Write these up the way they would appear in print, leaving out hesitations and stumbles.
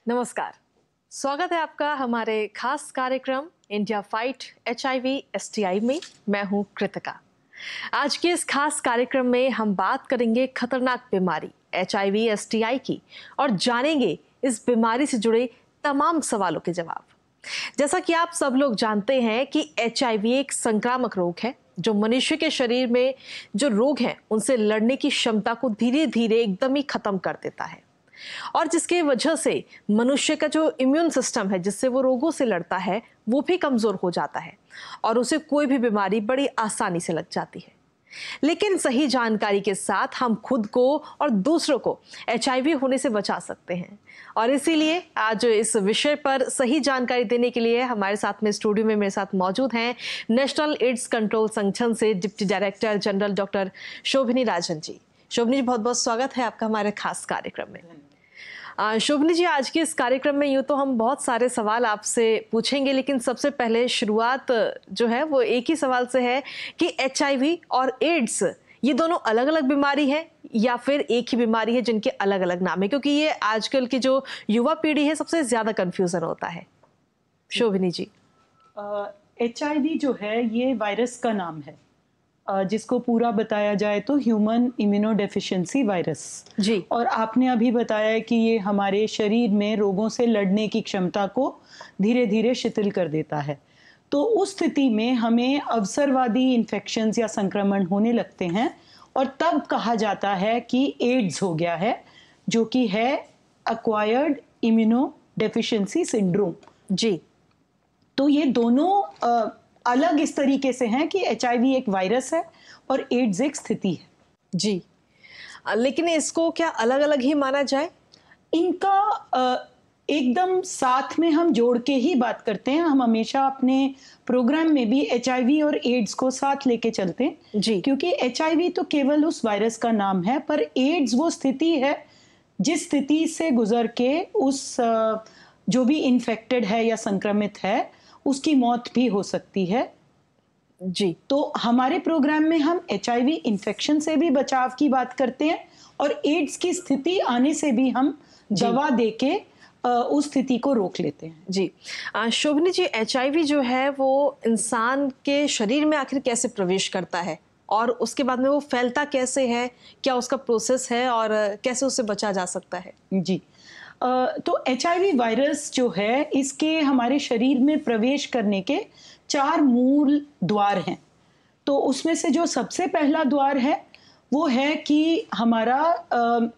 नमस्कार, स्वागत है आपका हमारे खास कार्यक्रम इंडिया फाइट HIV STI में। मैं हूं कृतिका। आज के इस खास कार्यक्रम में हम बात करेंगे खतरनाक बीमारी HIV STI की और जानेंगे इस बीमारी से जुड़े तमाम सवालों के जवाब। जैसा कि आप सब लोग जानते हैं कि HIV एक संक्रामक रोग है जो मनुष्य के शरीर में जो रोग हैं उनसे लड़ने की क्षमता को धीरे धीरे एकदम ही खत्म कर देता है और जिसके वजह से मनुष्य का जो इम्यून सिस्टम है जिससे वो रोगों से लड़ता है वो भी कमजोर हो जाता है और उसे कोई भी बीमारी बड़ी आसानी से लग जाती है। लेकिन सही जानकारी के साथ हम खुद को और दूसरों को HIV होने से बचा सकते हैं और इसीलिए आज इस विषय पर सही जानकारी देने के लिए हमारे साथ में स्टूडियो में मेरे साथ मौजूद हैं नेशनल एड्स कंट्रोल संगठन से deputy director general doctor शोभिनी Rajan ji. शोभिनी जी, बहुत बहुत स्वागत है आपका हमारे खास कार्यक्रम में। शोभिनी जी, आज के इस कार्यक्रम में यूँ तो हम बहुत सारे सवाल आपसे पूछेंगे, लेकिन सबसे पहले शुरुआत जो है वो एक ही सवाल से है कि HIV और एड्स ये दोनों अलग अलग बीमारी है या फिर एक ही बीमारी है जिनके अलग अलग नाम है, क्योंकि ये आजकल की जो युवा पीढ़ी है सबसे ज्यादा कंफ्यूजन होता है। शोभिनी जी, HIV जो है ये वायरस का नाम है, जिसको पूरा बताया जाए तो ह्यूमन इम्यूनोडेफिशिएंसी वायरस जी। और आपने अभी बताया कि ये हमारे शरीर में रोगों से लड़ने की क्षमता को धीरे धीरे शिथिल कर देता है। तो उस स्थिति में हमें अवसरवादी इन्फेक्शंस या संक्रमण होने लगते हैं और तब कहा जाता है कि एड्स हो गया है, जो कि है एक्वायर्ड इम्यूनोडेफिशिएंसी सिंड्रोम। जी। तो ये दोनों अलग इस तरीके से हैं कि HIV एक वायरस है और एड्स एक स्थिति है। जी, लेकिन इसको क्या अलग अलग ही माना जाए? इनका एकदम साथ में हम जोड़ के ही बात करते हैं। हम हमेशा अपने प्रोग्राम में भी HIV और एड्स को साथ लेके चलते हैं जी। क्योंकि HIV तो केवल उस वायरस का नाम है, पर एड्स वो स्थिति है जिस स्थिति से गुजर के उस जो भी इन्फेक्टेड है या संक्रमित है उसकी मौत भी हो सकती है। जी। तो हमारे प्रोग्राम में हम HIV इन्फेक्शन से भी बचाव की बात करते हैं और एड्स की स्थिति आने से भी हम दवा देके उस स्थिति को रोक लेते हैं। जी। शोभिनी जी, HIV जो है वो इंसान के शरीर में आखिर कैसे प्रवेश करता है और उसके बाद में वो फैलता कैसे है, क्या उसका प्रोसेस है और कैसे उससे बचा जा सकता है? जी। तो HIV वायरस जो है इसके हमारे शरीर में प्रवेश करने के 4 मूल द्वार हैं। तो उसमें से जो सबसे पहला द्वार है वो है कि हमारा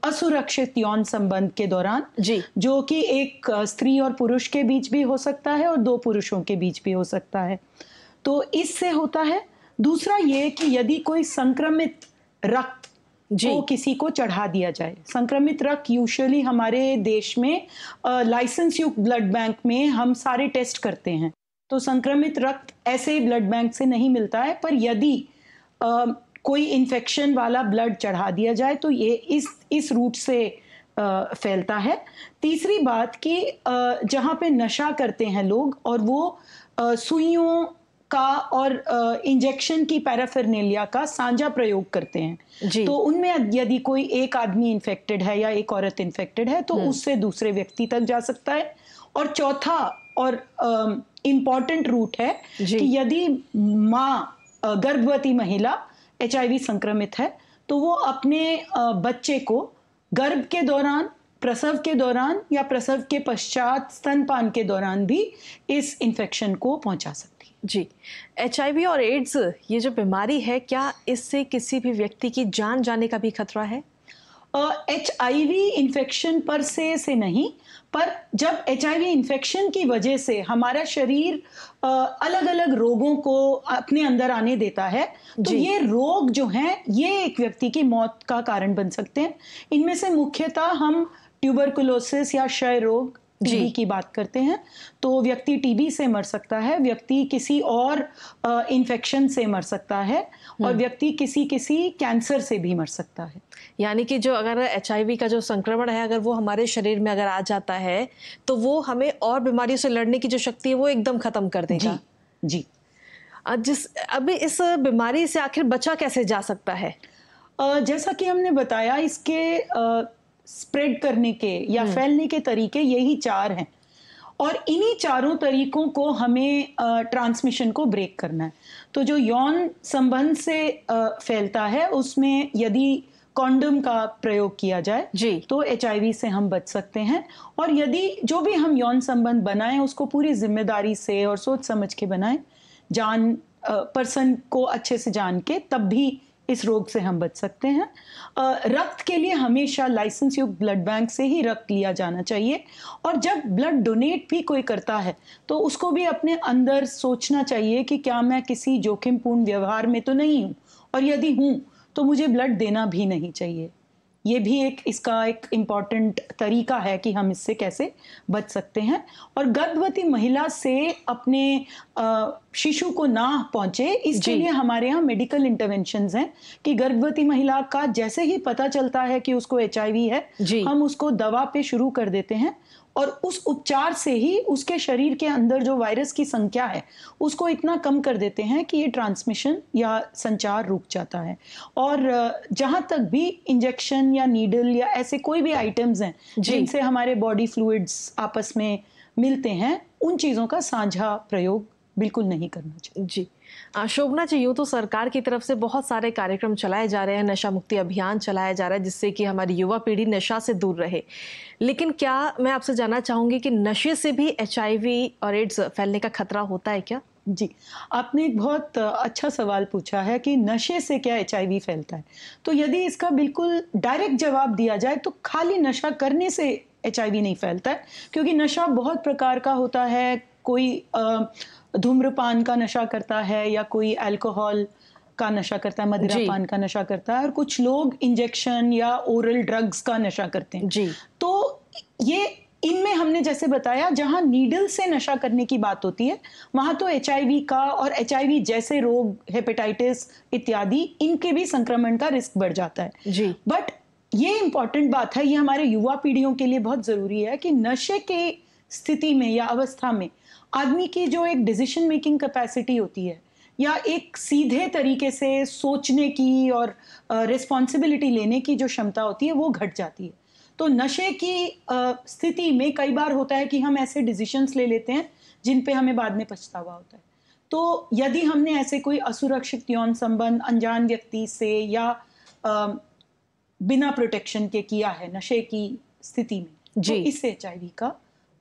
असुरक्षित यौन संबंध के दौरान, जी। जो कि एक स्त्री और पुरुष के बीच भी हो सकता है और 2 पुरुषों के बीच भी हो सकता है, तो इससे होता है। दूसरा ये कि यदि कोई संक्रमित रक्त को किसी को चढ़ा दिया जाए। संक्रमित रक्त यूजुअली हमारे देश में लाइसेंस युक्त ब्लड बैंक में हम सारे टेस्ट करते हैं, तो संक्रमित रक्त ऐसे ब्लड बैंक से नहीं मिलता है, पर यदि कोई इन्फेक्शन वाला ब्लड चढ़ा दिया जाए तो ये इस रूट से फैलता है। तीसरी बात कि जहाँ पे नशा करते हैं लोग और वो सुइयों का और इंजेक्शन की पैराफेरनेलिया का साझा प्रयोग करते हैं, तो उनमें यदि कोई एक आदमी इन्फेक्टेड है या एक औरत इन्फेक्टेड है तो उससे दूसरे व्यक्ति तक जा सकता है। और चौथा और इम्पॉर्टेंट रूट है कि यदि माँ, गर्भवती महिला HIV संक्रमित है तो वो अपने बच्चे को गर्भ के दौरान, प्रसव के दौरान या प्रसव के पश्चात स्तनपान के दौरान भी इस इन्फेक्शन को पहुंचा सकती है। जी। HIV और एड्स ये जो बीमारी है, क्या इससे किसी भी व्यक्ति की जान जाने का भी खतरा है? HIV इन्फेक्शन पर से नहीं, पर जब HIV इन्फेक्शन की वजह से हमारा शरीर अलग अलग रोगों को अपने अंदर आने देता है तो ये रोग जो हैं ये एक व्यक्ति की मौत का कारण बन सकते हैं। इनमें से मुख्यतः हम ट्यूबरकुलोसिस या क्षय रोग, टीबी की बात करते हैं, तो व्यक्ति टीबी से मर सकता है, व्यक्ति किसी और इन्फेक्शन से मर सकता है और व्यक्ति किसी कैंसर से भी मर सकता है। यानी कि जो अगर HIV का जो संक्रमण है अगर वो हमारे शरीर में अगर आ जाता है तो वो हमें और बीमारियों से लड़ने की जो शक्ति है वो एकदम खत्म कर देगा। जी। अभी इस बीमारी से आखिर बचा कैसे जा सकता है? जैसा कि हमने बताया, इसके स्प्रेड करने के या फैलने के तरीके यही 4 हैं और इन्हीं चारों तरीकों को हमें ट्रांसमिशन को ब्रेक करना है। तो जो यौन संबंध से फैलता है उसमें यदि कॉन्डम का प्रयोग किया जाए जी तो एचआईवी से हम बच सकते हैं। और यदि जो भी हम यौन संबंध बनाएं उसको पूरी जिम्मेदारी से और सोच समझ के बनाएं, पर्सन को अच्छे से जान के, तब भी इस रोग से हम बच सकते हैं। रक्त के लिए हमेशा लाइसेंस युक्त ब्लड बैंक से ही रक्त लिया जाना चाहिए और जब ब्लड डोनेट भी कोई करता है तो उसको भी अपने अंदर सोचना चाहिए कि क्या मैं किसी जोखिमपूर्ण व्यवहार में तो नहीं हूं, और यदि हूं तो मुझे ब्लड देना भी नहीं चाहिए। ये भी इसका एक इम्पॉर्टेंट तरीका है कि हम इससे कैसे बच सकते हैं। और गर्भवती महिला से अपने शिशु को ना पहुंचे इसके लिए हमारे यहाँ मेडिकल इंटरवेंशंस हैं कि गर्भवती महिला का जैसे ही पता चलता है कि उसको एचआईवी है, हम उसको दवा पे शुरू कर देते हैं और उस उपचार से ही उसके शरीर के अंदर जो वायरस की संख्या है उसको इतना कम कर देते हैं कि ये ट्रांसमिशन या संचार रुक जाता है। और जहां तक भी इंजेक्शन या नीडल या ऐसे कोई भी आइटम्स हैं जिनसे हमारे बॉडी फ्लूइड्स आपस में मिलते हैं, उन चीज़ों का साझा प्रयोग बिल्कुल नहीं करना चाहिए। जी शोभना जी, यूँ तो सरकार की तरफ से बहुत सारे कार्यक्रम चलाए जा रहे हैं, नशा मुक्ति अभियान चलाया जा रहा है जिससे कि हमारी युवा पीढ़ी नशा से दूर रहे, लेकिन क्या मैं आपसे जानना चाहूँगी कि नशे से भी एचआईवी और एड्स फैलने का खतरा होता है क्या? जी, आपने एक बहुत अच्छा सवाल पूछा है कि नशे से क्या एचआईवी फैलता है। तो यदि इसका बिल्कुल डायरेक्ट जवाब दिया जाए तो खाली नशा करने से एचआईवी नहीं फैलता है, क्योंकि नशा बहुत प्रकार का होता है। कोई धूम्रपान का नशा करता है या कोई अल्कोहल का नशा करता है, मदिरापान का नशा करता है, और कुछ लोग इंजेक्शन या ओरल ड्रग्स का नशा करते हैं। जी। तो ये इनमें हमने जैसे बताया, जहां नीडल से नशा करने की बात होती है वहां तो एचआईवी का और एचआईवी जैसे रोग, हेपेटाइटिस इत्यादि, इनके भी संक्रमण का रिस्क बढ़ जाता है। जी। बट ये इंपॉर्टेंट बात है, ये हमारे युवा पीढ़ियों के लिए बहुत जरूरी है कि नशे के स्थिति में या अवस्था में आदमी की जो एक डिसीजन मेकिंग कैपेसिटी होती है या एक सीधे तरीके से सोचने की और रिस्पॉन्सिबिलिटी लेने की जो क्षमता होती है वो घट जाती है। तो नशे की स्थिति में कई बार होता है कि हम ऐसे डिसीजंस ले लेते हैं जिन पे हमें बाद में पछतावा होता है। तो यदि हमने ऐसे कोई असुरक्षित यौन संबंध अनजान व्यक्ति से या बिना प्रोटेक्शन के किया है नशे की स्थिति में, तो इससे एचआईवी का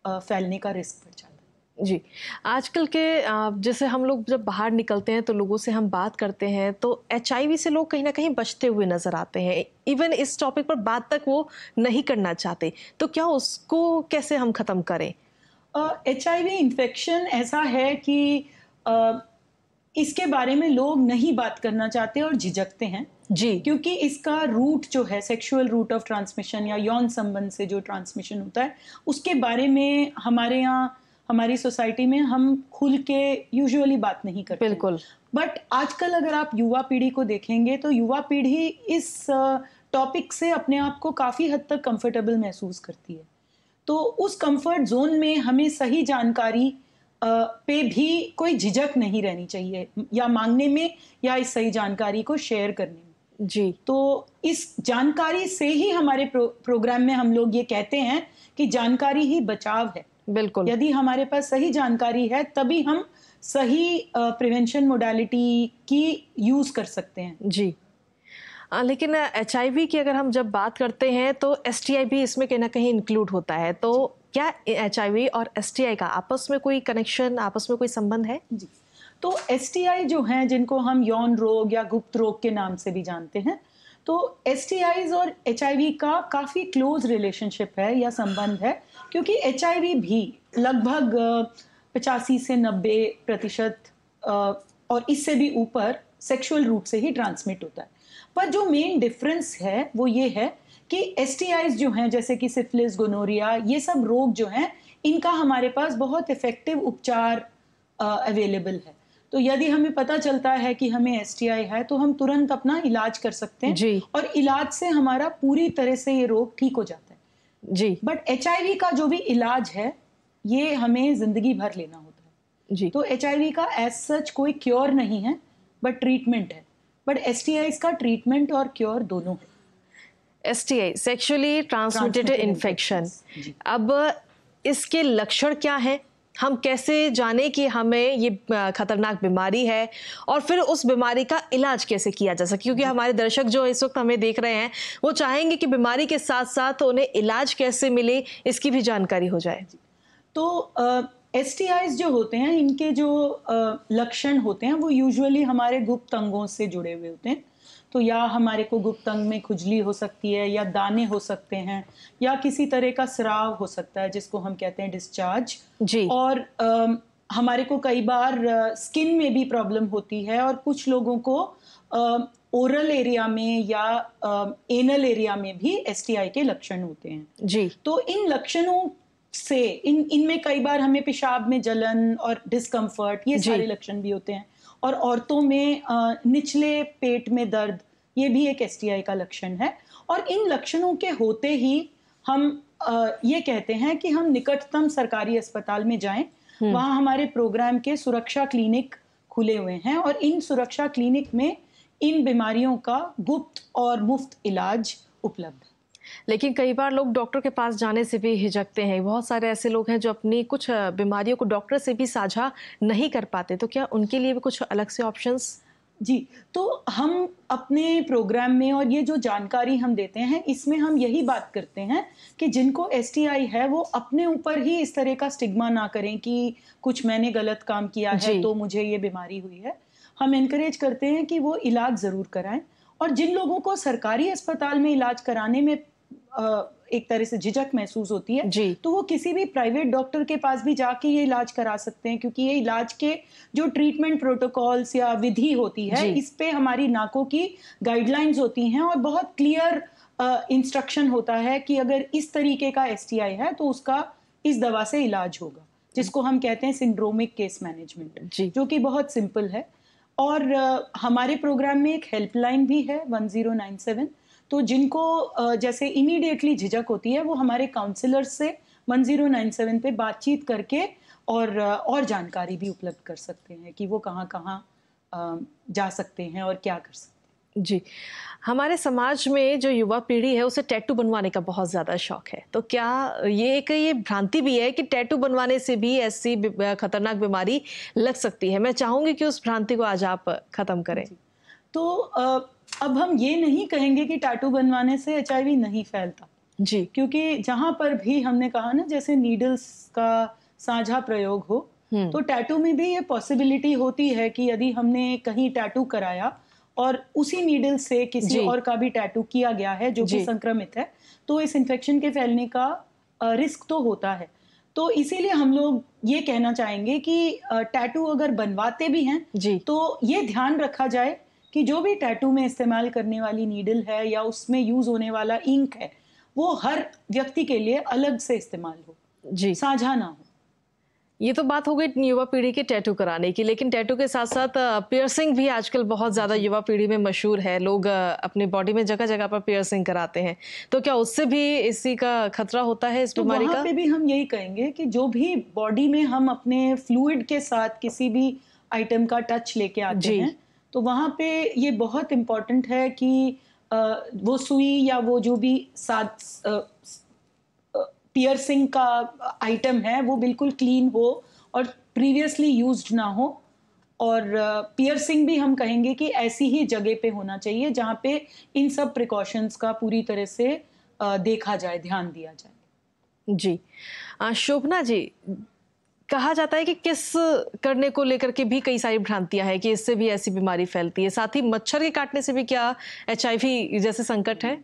फैलने का रिस्क बढ़ जाता है। जी, आजकल के जैसे हम लोग जब बाहर निकलते हैं तो लोगों से हम बात करते हैं तो एचआईवी से लोग कहीं ना कहीं बचते हुए नजर आते हैं, इवन इस टॉपिक पर बात तक वो नहीं करना चाहते, तो क्या उसको कैसे हम खत्म करें? एचआईवी इन्फेक्शन ऐसा है कि इसके बारे में लोग नहीं बात करना चाहते और झिझकते हैं। जी, क्योंकि इसका रूट जो है, सेक्सुअल रूट ऑफ ट्रांसमिशन या यौन संबंध से जो ट्रांसमिशन होता है, उसके बारे में हमारे यहाँ, हमारी सोसाइटी में हम खुल के यूजुअली बात नहीं करते। बिल्कुल। बट आजकल अगर आप युवा पीढ़ी को देखेंगे तो युवा पीढ़ी इस टॉपिक से अपने आप को काफ़ी हद तक कंफर्टेबल महसूस करती है। तो उस कंफर्ट जोन में हमें सही जानकारी पे भी कोई झिझक नहीं रहनी चाहिए, या मांगने में या इस सही जानकारी को शेयर करने में। जी। तो इस जानकारी से ही हमारे प्रोग्राम में हम लोग ये कहते हैं कि जानकारी ही बचाव है। बिल्कुल। यदि हमारे पास सही जानकारी है तभी हम सही प्रिवेंशन मोडालिटी की यूज कर सकते हैं। जी। लेकिन एचआईवी की अगर हम जब बात करते हैं तो एसटीआई भी इसमें कहीं ना कहीं इंक्लूड होता है, तो क्या एचआईवी और एसटीआई का आपस में कोई कनेक्शन, आपस में कोई संबंध है? जी, तो एसटीआई जो हैं, जिनको हम यौन रोग या गुप्त रोग के नाम से भी जानते हैं, तो एसटीआईज और एचआईवी का काफ़ी क्लोज रिलेशनशिप है या संबंध है, क्योंकि एचआईवी भी लगभग 85 से 90% और इससे भी ऊपर सेक्सुअल रूट से ही ट्रांसमिट होता है। पर जो मेन डिफरेंस है वो ये है कि एसटीआईज जो हैं, जैसे कि सिफिलिस, गोनोरिया, ये सब रोग जो हैं, इनका हमारे पास बहुत इफेक्टिव उपचार अवेलेबल है। तो यदि हमें पता चलता है कि हमें एसटीआई है तो हम तुरंत अपना इलाज कर सकते हैं। जी। और इलाज से हमारा पूरी तरह से ये रोग ठीक हो जाता है। जी। बट एचआईवी का जो भी इलाज है ये हमें जिंदगी भर लेना होता है। जी। तो एचआईवी का एज सच कोई क्योर नहीं है, बट ट्रीटमेंट है। बट एसटीआईज का ट्रीटमेंट और क्योर दोनों है। STI, sexually transmitted infection. अब इसके लक्षण क्या हैं, हम कैसे जाने कि हमें ये खतरनाक बीमारी है, और फिर उस बीमारी का इलाज कैसे किया जा सके, क्योंकि हमारे दर्शक जो इस वक्त हमें देख रहे हैं वो चाहेंगे कि बीमारी के साथ साथ उन्हें इलाज कैसे मिले, इसकी भी जानकारी हो जाए। तो STIs जो होते हैं, इनके जो लक्षण होते हैं वो यूजुअली हमारे गुप्त अंगों से जुड़े हुए होते हैं। तो या हमारे को गुप्त अंग में खुजली हो सकती है, या दाने हो सकते हैं, या किसी तरह का स्राव हो सकता है जिसको हम कहते हैं डिस्चार्ज जी। और हमारे को कई बार स्किन में भी प्रॉब्लम होती है, और कुछ लोगों को ओरल एरिया में या एनल एरिया में भी STI के लक्षण होते हैं। जी। तो इन लक्षणों से इनमें कई बार हमें पेशाब में जलन और डिस्कम्फर्ट, ये सारे लक्षण भी होते हैं। और औरतों में निचले पेट में दर्द, ये भी एक STI का लक्षण है। और इन लक्षणों के होते ही हम ये कहते हैं कि हम निकटतम सरकारी अस्पताल में जाएं। वहाँ हमारे प्रोग्राम के सुरक्षा क्लिनिक खुले हुए हैं, और इन सुरक्षा क्लिनिक में इन बीमारियों का गुप्त और मुफ्त इलाज उपलब्ध है। लेकिन कई बार लोग डॉक्टर के पास जाने से भी हिचकते हैं। बहुत सारे ऐसे लोग हैं जो अपनी कुछ बीमारियों को डॉक्टर से भी साझा नहीं कर पाते, तो क्या उनके लिए भी कुछ अलग से ऑप्शंस? जी, तो हम अपने प्रोग्राम में और ये जो जानकारी हम देते हैं, इसमें हम यही बात करते हैं कि जिनको STI है वो अपने ऊपर ही इस तरह का स्टिग्मा ना करें कि कुछ मैंने गलत काम किया है तो मुझे ये बीमारी हुई है। हम एनकरेज करते हैं कि वो इलाज ज़रूर कराएं। और जिन लोगों को सरकारी अस्पताल में इलाज कराने में एक तरह से झिझक महसूस होती है, तो वो किसी भी प्राइवेट डॉक्टर के पास भी जाके ये इलाज करा सकते हैं, क्योंकि ये इलाज के जो ट्रीटमेंट प्रोटोकॉल्स या विधि होती है, इस पे हमारी नाको की गाइडलाइंस होती हैं, और बहुत क्लियर इंस्ट्रक्शन होता है कि अगर इस तरीके का STI है तो उसका इस दवा से इलाज होगा, जिसको हम कहते हैं सिंड्रोमिक केस मैनेजमेंट, जो कि बहुत सिंपल है। और हमारे प्रोग्राम में एक हेल्पलाइन भी है 1097। तो जिनको जैसे इमीडिएटली झिझक होती है, वो हमारे काउंसलर्स से 1097 पे बातचीत करके और जानकारी भी उपलब्ध कर सकते हैं कि वो कहाँ जा सकते हैं और क्या कर सकते हैं। जी, हमारे समाज में जो युवा पीढ़ी है उसे टैटू बनवाने का बहुत ज़्यादा शौक है, तो क्या ये भ्रांति भी है कि टैटू बनवाने से भी ऐसी खतरनाक बीमारी लग सकती है? मैं चाहूँगी कि उस भ्रांति को आज आप ख़त्म करें। तो अब हम ये नहीं कहेंगे कि टैटू बनवाने से HIV नहीं फैलता, जी, क्योंकि जहां पर भी हमने कहा ना, जैसे नीडल्स का साझा प्रयोग हो, तो टैटू में भी ये पॉसिबिलिटी होती है कि यदि हमने कहीं टैटू कराया और उसी नीडल से किसी और का भी टैटू किया गया है जो कि संक्रमित है, तो इस इन्फेक्शन के फैलने का रिस्क तो होता है। तो इसीलिए हम लोग ये कहना चाहेंगे कि टैटू अगर बनवाते भी हैं तो ये ध्यान रखा जाए कि जो भी टैटू में इस्तेमाल करने वाली नीडल है या उसमें यूज होने वाला इंक है, वो हर व्यक्ति के लिए अलग से इस्तेमाल हो, साझा ना हो। ये तो बात हो गई युवा पीढ़ी के टैटू कराने की, लेकिन टैटू के साथ साथ पियर्सिंग भी आजकल बहुत ज़्यादा युवा पीढ़ी में मशहूर है। लोग अपनी बॉडी में जगह जगह पर पियर्सिंग कराते हैं, तो क्या उससे भी इसी का खतरा होता है, इस बीमारी का? वहाँ पे भी हम यही कहेंगे कि जो भी बॉडी में हम अपने फ्लूइड के साथ किसी भी आइटम का टच लेके आते हैं, तो वहाँ पे ये बहुत इम्पोर्टेंट है कि वो सुई या वो जो भी साथ पियर्सिंग का आइटम है वो बिल्कुल क्लीन हो और प्रीवियसली यूज्ड ना हो। और पियर्सिंग भी हम कहेंगे कि ऐसी ही जगह पे होना चाहिए जहाँ पे इन सब प्रिकॉशंस का पूरी तरह से देखा जाए, ध्यान दिया जाए। जी, शोभना जी, कहा जाता है कि किस करने को लेकर के भी कई सारी भ्रांतियां हैं कि इससे भी ऐसी बीमारी फैलती है। साथ ही मच्छर के काटने से भी क्या HIV जैसे संकट है?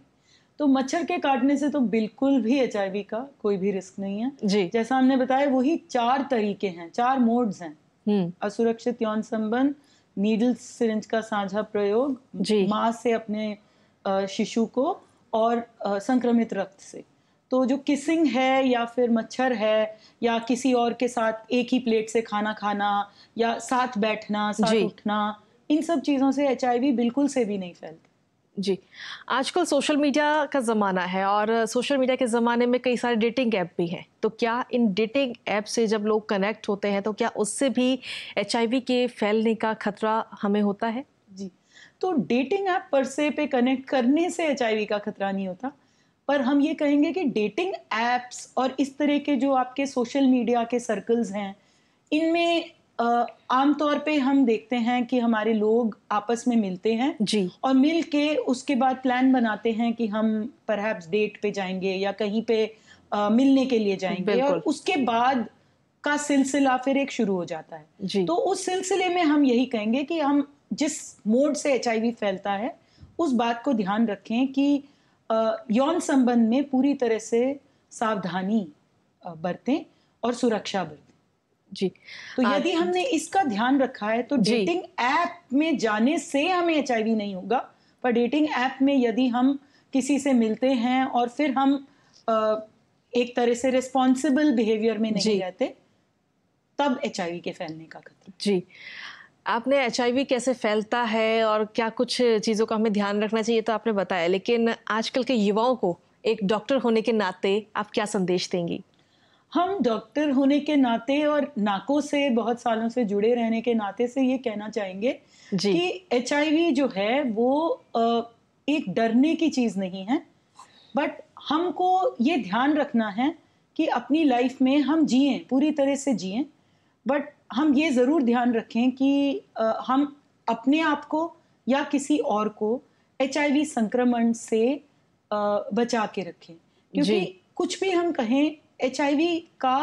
तो मच्छर के काटने से तो बिल्कुल भी HIV का कोई भी रिस्क नहीं है। जैसा हमने बताया, वही 4 तरीके हैं, 4 मोड्स हैं। असुरक्षित यौन संबंध, नीडल सिरिंज का साझा प्रयोग, मां से अपने शिशु को, और संक्रमित रक्त से। तो जो किसिंग है या फिर मच्छर है या किसी और के साथ एक ही प्लेट से खाना खाना या साथ बैठना, साथ उठना, इन सब चीज़ों से HIV बिल्कुल से भी नहीं फैलती। जी, आजकल सोशल मीडिया का ज़माना है और सोशल मीडिया के ज़माने में कई सारे डेटिंग ऐप भी हैं, तो क्या इन डेटिंग ऐप से जब लोग कनेक्ट होते हैं तो क्या उससे भी HIV के फैलने का खतरा हमें होता है? जी, तो डेटिंग ऐप पर से पे कनेक्ट करने से एचआईवी का खतरा नहीं होता, पर हम ये कहेंगे कि डेटिंग एप्स और इस तरह के जो आपके सोशल मीडिया के सर्कल्स हैं, इनमें आमतौर पे हम देखते हैं कि हमारे लोग आपस में मिलते हैं जी। और मिल के उसके बाद प्लान बनाते हैं कि हम परहैप्स डेट पे जाएंगे या कहीं पे मिलने के लिए जाएंगे, और उसके बाद का सिलसिला फिर एक शुरू हो जाता है जी। तो उस सिलसिले में हम यही कहेंगे कि हम जिस मोड से एचआईवी फैलता है उस बात को ध्यान रखें कि यौन संबंध में पूरी तरह से सावधानी बरतें और सुरक्षा बरतें। जी। तो यदि हमने इसका ध्यान रखा है तो डेटिंग ऐप में जाने से हमें एचआईवी नहीं होगा, पर डेटिंग ऐप में यदि हम किसी से मिलते हैं और फिर हम एक तरह से रिस्पॉन्सिबल बिहेवियर में नहीं रहते, तब एचआईवी के फैलने का खतरा। जी, आपने एचआईवी कैसे फैलता है और क्या कुछ चीज़ों का हमें ध्यान रखना चाहिए तो आपने बताया, लेकिन आजकल के युवाओं को एक डॉक्टर होने के नाते आप क्या संदेश देंगी? हम डॉक्टर होने के नाते और नाकों से बहुत सालों से जुड़े रहने के नाते से ये कहना चाहेंगे कि एचआईवी जो है वो एक डरने की चीज़ नहीं है, बट हमको ये ध्यान रखना है कि अपनी लाइफ में हम जिएं, पूरी तरह से जिएं, बट हम ये ज़रूर ध्यान रखें कि हम अपने आप को या किसी और को एचआईवी संक्रमण से बचा के रखें, क्योंकि कुछ भी हम कहें एचआईवी का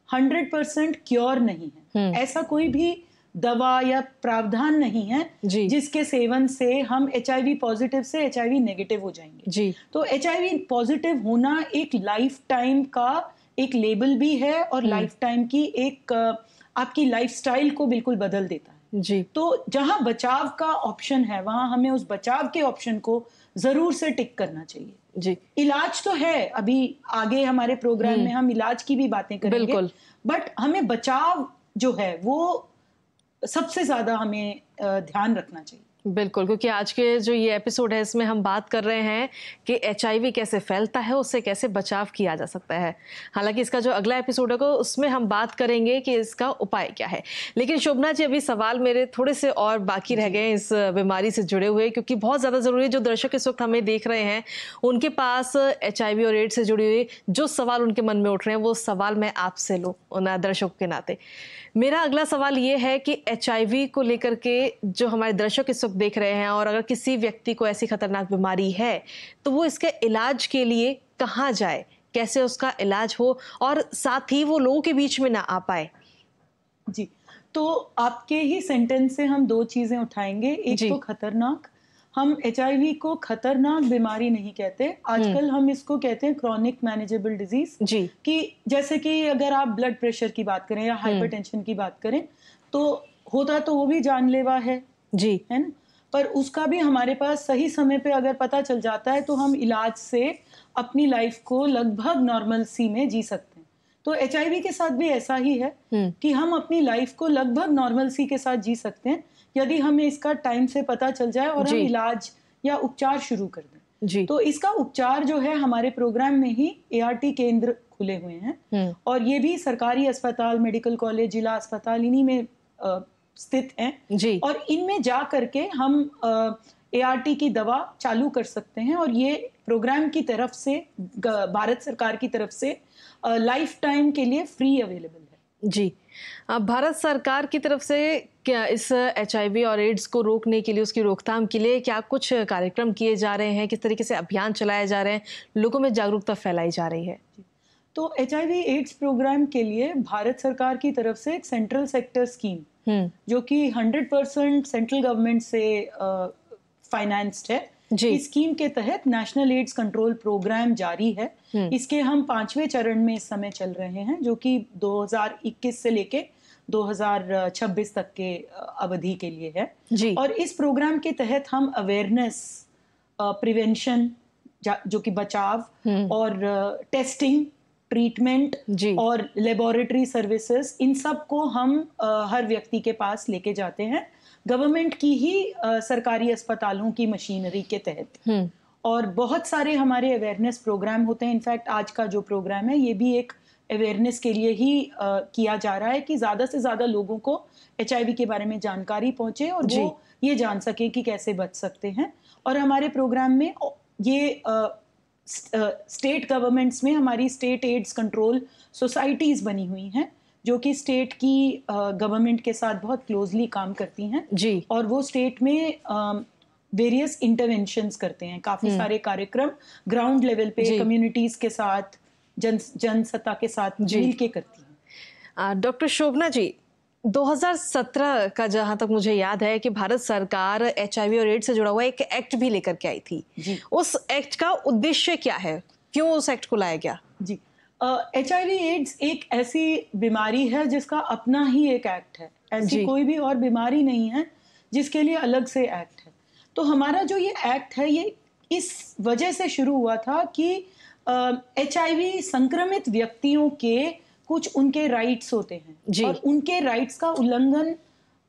100% क्योर नहीं है। ऐसा कोई भी दवा या प्रावधान नहीं है जिसके सेवन से हम एचआईवी पॉजिटिव से एचआईवी नेगेटिव हो जाएंगे। तो एचआईवी पॉजिटिव होना एक लाइफ टाइम का एक लेबल भी है और लाइफ टाइम की एक आपकी लाइफस्टाइल को बिल्कुल बदल देता है। तो जहां बचाव का ऑप्शन है वहां हमें उस बचाव के ऑप्शन को जरूर से टिक करना चाहिए। इलाज तो है, अभी आगे हमारे प्रोग्राम में हम इलाज की भी बातें करेंगे, बट हमें बचाव जो है वो सबसे ज्यादा हमें ध्यान रखना चाहिए। बिल्कुल, क्योंकि आज के जो ये एपिसोड है इसमें हम बात कर रहे हैं कि एचआईवी कैसे फैलता है, उससे कैसे बचाव किया जा सकता है। हालांकि इसका जो अगला एपिसोड होगा उसमें हम बात करेंगे कि इसका उपाय क्या है। लेकिन शोभना जी, अभी सवाल मेरे थोड़े से और बाकी रह गए इस बीमारी से जुड़े हुए, क्योंकि बहुत ज़्यादा ज़रूरी है। जो दर्शक इस वक्त हमें देख रहे हैं उनके पास एचआईवी और एड्स से जुड़ी हुई जो सवाल उनके मन में उठ रहे हैं, वो सवाल मैं आपसे लूँ उन दर्शकों के नाते। मेरा अगला सवाल ये है कि एचआईवी को लेकर के जो हमारे दर्शक इस वक्त देख रहे हैं, और अगर किसी व्यक्ति को ऐसी खतरनाक बीमारी है तो वो इसके इलाज के लिए कहाँ जाए, कैसे उसका इलाज हो और साथ ही वो लोगों के बीच में ना आ पाए। जी, तो आपके ही सेंटेंस से हम दो चीजें उठाएंगे। एक तो खतरनाक, हम एचआईवी को खतरनाक बीमारी नहीं कहते, आजकल हम इसको कहते हैं क्रॉनिक मैनेजेबल डिजीज। कि जैसे कि अगर आप ब्लड प्रेशर की बात करें या हाइपरटेंशन की बात करें तो होता तो वो भी जानलेवा है ना, पर उसका भी हमारे पास सही समय पे अगर पता चल जाता है तो हम इलाज से अपनी लाइफ को लगभग नॉर्मल सी में जी सकते हैं। तो एचआईवी के साथ भी ऐसा ही है कि हम अपनी लाइफ को लगभग नॉर्मल सी के साथ जी सकते हैं यदि हमें इसका टाइम से पता चल जाए और हम इलाज या उपचार शुरू कर दें। तो इसका उपचार जो है हमारे प्रोग्राम में ही एआरटी केंद्र खुले हुए हैं और ये भी सरकारी अस्पताल, मेडिकल कॉलेज, जिला अस्पताल इन्हीं में स्थित हैं और इनमें जा करके हम एआरटी की दवा चालू कर सकते हैं और ये प्रोग्राम की तरफ से, भारत सरकार की तरफ से लाइफ टाइम के लिए फ्री अवेलेबल है। जी, भारत सरकार की तरफ से क्या इस एचआईवी और एड्स को रोकने के लिए, उसकी रोकथाम के लिए क्या कुछ कार्यक्रम किए जा रहे हैं, किस तरीके से अभियान चलाए जा रहे हैं, लोगों में जागरूकता फैलाई जा रही है? तो एचआईवी एड्स प्रोग्राम के लिए भारत सरकार की तरफ से एक सेंट्रल सेक्टर स्कीम जो कि 100% सेंट्रल गवर्नमेंट से फाइनेंस्ड है, इस स्कीम के तहत नेशनल एड्स कंट्रोल प्रोग्राम जारी है। इसके हम 5वें चरण में इस समय चल रहे हैं जो कि 2021 से लेके 2026 तक के अवधि के लिए है। और इस प्रोग्राम के तहत हम अवेयरनेस, प्रिवेंशन जो कि बचाव और टेस्टिंग, ट्रीटमेंट और लेबोरेटरी सर्विसेज, इन सब को हम हर व्यक्ति के पास लेके जाते हैं गवर्नमेंट की ही सरकारी अस्पतालों की मशीनरी के तहत। और बहुत सारे हमारे अवेयरनेस प्रोग्राम होते हैं। इनफैक्ट आज का जो प्रोग्राम है ये भी एक अवेयरनेस के लिए ही किया जा रहा है कि ज़्यादा से ज़्यादा लोगों को एचआईवी के बारे में जानकारी पहुंचे और वो ये जान सके कि कैसे बच सकते हैं। और हमारे प्रोग्राम में ये स्टेट गवर्नमेंट्स में हमारी स्टेट एड्स कंट्रोल सोसाइटीज़ बनी हुई हैं जो कि स्टेट की गवर्नमेंट के साथ बहुत क्लोजली काम करती हैं जी। और वो स्टेट में वेरियस इंटरवेंशंस करते हैं, काफ़ी सारे कार्यक्रम ग्राउंड लेवल पे कम्युनिटीज़ के साथ जनसत्ता के साथ मिल के करती हैं। डॉक्टर शोभना जी, 2017 का जहां तक मुझे याद है कि भारत सरकार HIV और एड्स से जुड़ा हुआ एक एक्ट भी लेकर के आई थी जी। उस एक्ट का उद्देश्य क्या है, क्यों उस एक्ट को लाया गया? जी, HIV एड्स एक ऐसी बीमारी है जिसका अपना ही एक एक्ट है, ऐसी कोई भी और बीमारी नहीं है जिसके लिए अलग से एक्ट है। तो हमारा जो ये एक्ट है ये इस वजह से शुरू हुआ था कि HIV संक्रमित व्यक्तियों के कुछ उनके राइट्स होते हैं और उनके राइट्स का उल्लंघन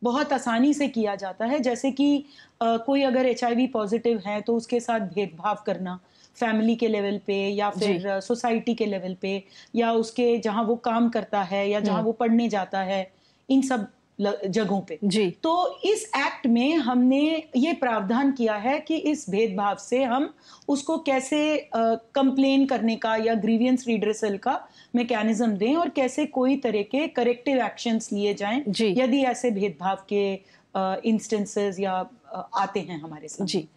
बहुत आसानी से किया जाता है। जैसे कि कोई अगर HIV पॉजिटिव है तो उसके साथ भेदभाव करना फैमिली के लेवल पे या फिर सोसाइटी के लेवल पे या उसके जहां वो काम करता है या जहां वो पढ़ने जाता है, इन सब जगहों पे जी। तो इस एक्ट में हमने ये प्रावधान किया है कि इस भेदभाव से हम उसको कैसे कंप्लेन करने का या ग्रीवियंस रिड्रेसल का मैकेनिज्म दें और कैसे कोई तरह के करेक्टिव एक्शंस लिए जाएं यदि ऐसे भेदभाव के इंस्टेंसेस या आते हैं हमारे साथ जी।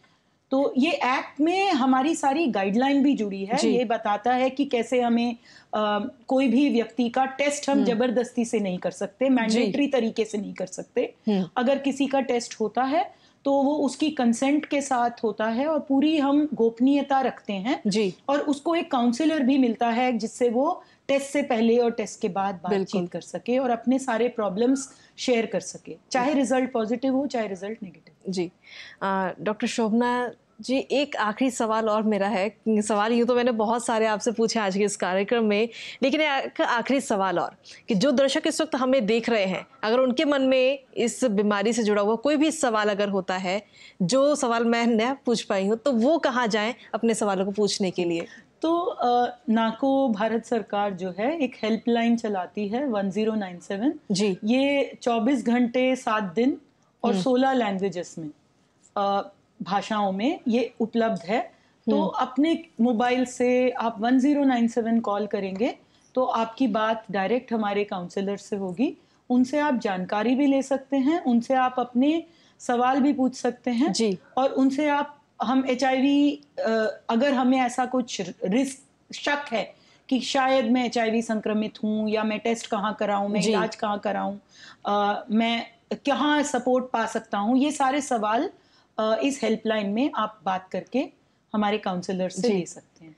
तो ये एक्ट में हमारी सारी गाइडलाइन भी जुड़ी है, ये बताता है कि कैसे हमें कोई भी व्यक्ति का टेस्ट हम जबरदस्ती से नहीं कर सकते, मैंडेटरी तरीके से नहीं कर सकते। अगर किसी का टेस्ट होता है तो वो उसकी कंसेंट के साथ होता है और पूरी हम गोपनीयता रखते हैं जी। और उसको एक काउंसलर भी मिलता है जिससे वो टेस्ट से पहले और टेस्ट के बाद बातचीत कर सके और अपने सारे प्रॉब्लम्स शेयर कर सके, चाहे रिजल्ट पॉजिटिव हो चाहे रिजल्ट नेगेटिव। जी, डॉक्टर शोभना जी, एक आखिरी सवाल और मेरा है। सवाल यूँ तो मैंने बहुत सारे आपसे पूछे आज के इस कार्यक्रम में, लेकिन एक आखिरी सवाल और कि जो दर्शक इस वक्त हमें देख रहे हैं, अगर उनके मन में इस बीमारी से जुड़ा हुआ कोई भी सवाल अगर होता है, जो सवाल मैं न पूछ पाई हूँ, तो वो कहाँ जाएं अपने सवालों को पूछने के लिए? तो नाको भारत सरकार जो है एक हेल्पलाइन चलाती है 1097 जी। ये 24 घंटे 7 दिन और 16 लैंग्वेजेस में भाषाओं में ये उपलब्ध है। तो अपने मोबाइल से आप 1097 कॉल करेंगे तो आपकी बात डायरेक्ट हमारे काउंसलर से होगी, उनसे आप जानकारी भी ले सकते हैं, उनसे आप अपने सवाल भी पूछ सकते हैं जी। और उनसे आप हम HIV अगर हमें ऐसा कुछ रिस्क शक है कि शायद मैं HIV संक्रमित हूँ या मैं टेस्ट कहाँ कराऊँ, मैं इलाज कहाँ कराऊँ, मैं कहाँ सपोर्ट पा सकता हूँ, ये सारे सवाल इस हेल्पलाइन में आप बात करके हमारे काउंसलर से ले सकते हैं।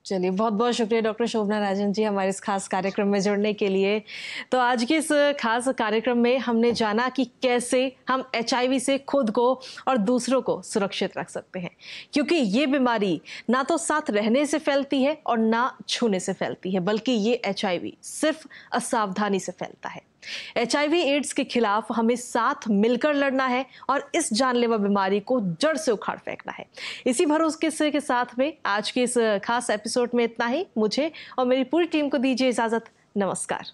चलिए, बहुत बहुत शुक्रिया डॉक्टर शोभना राजन जी हमारे इस खास कार्यक्रम में जुड़ने के लिए। तो आज के इस खास कार्यक्रम में हमने जाना कि कैसे हम HIV से खुद को और दूसरों को सुरक्षित रख सकते हैं, क्योंकि ये बीमारी ना तो साथ रहने से फैलती है और ना छूने से फैलती है, बल्कि ये HIV सिर्फ असावधानी से फैलता है। HIV एड्स के खिलाफ हमें साथ मिलकर लड़ना है और इस जानलेवा बीमारी को जड़ से उखाड़ फेंकना है। इसी भरोसे के साथ में आज के इस खास एपिसोड में इतना ही। मुझे और मेरी पूरी टीम को दीजिए इजाजत। नमस्कार।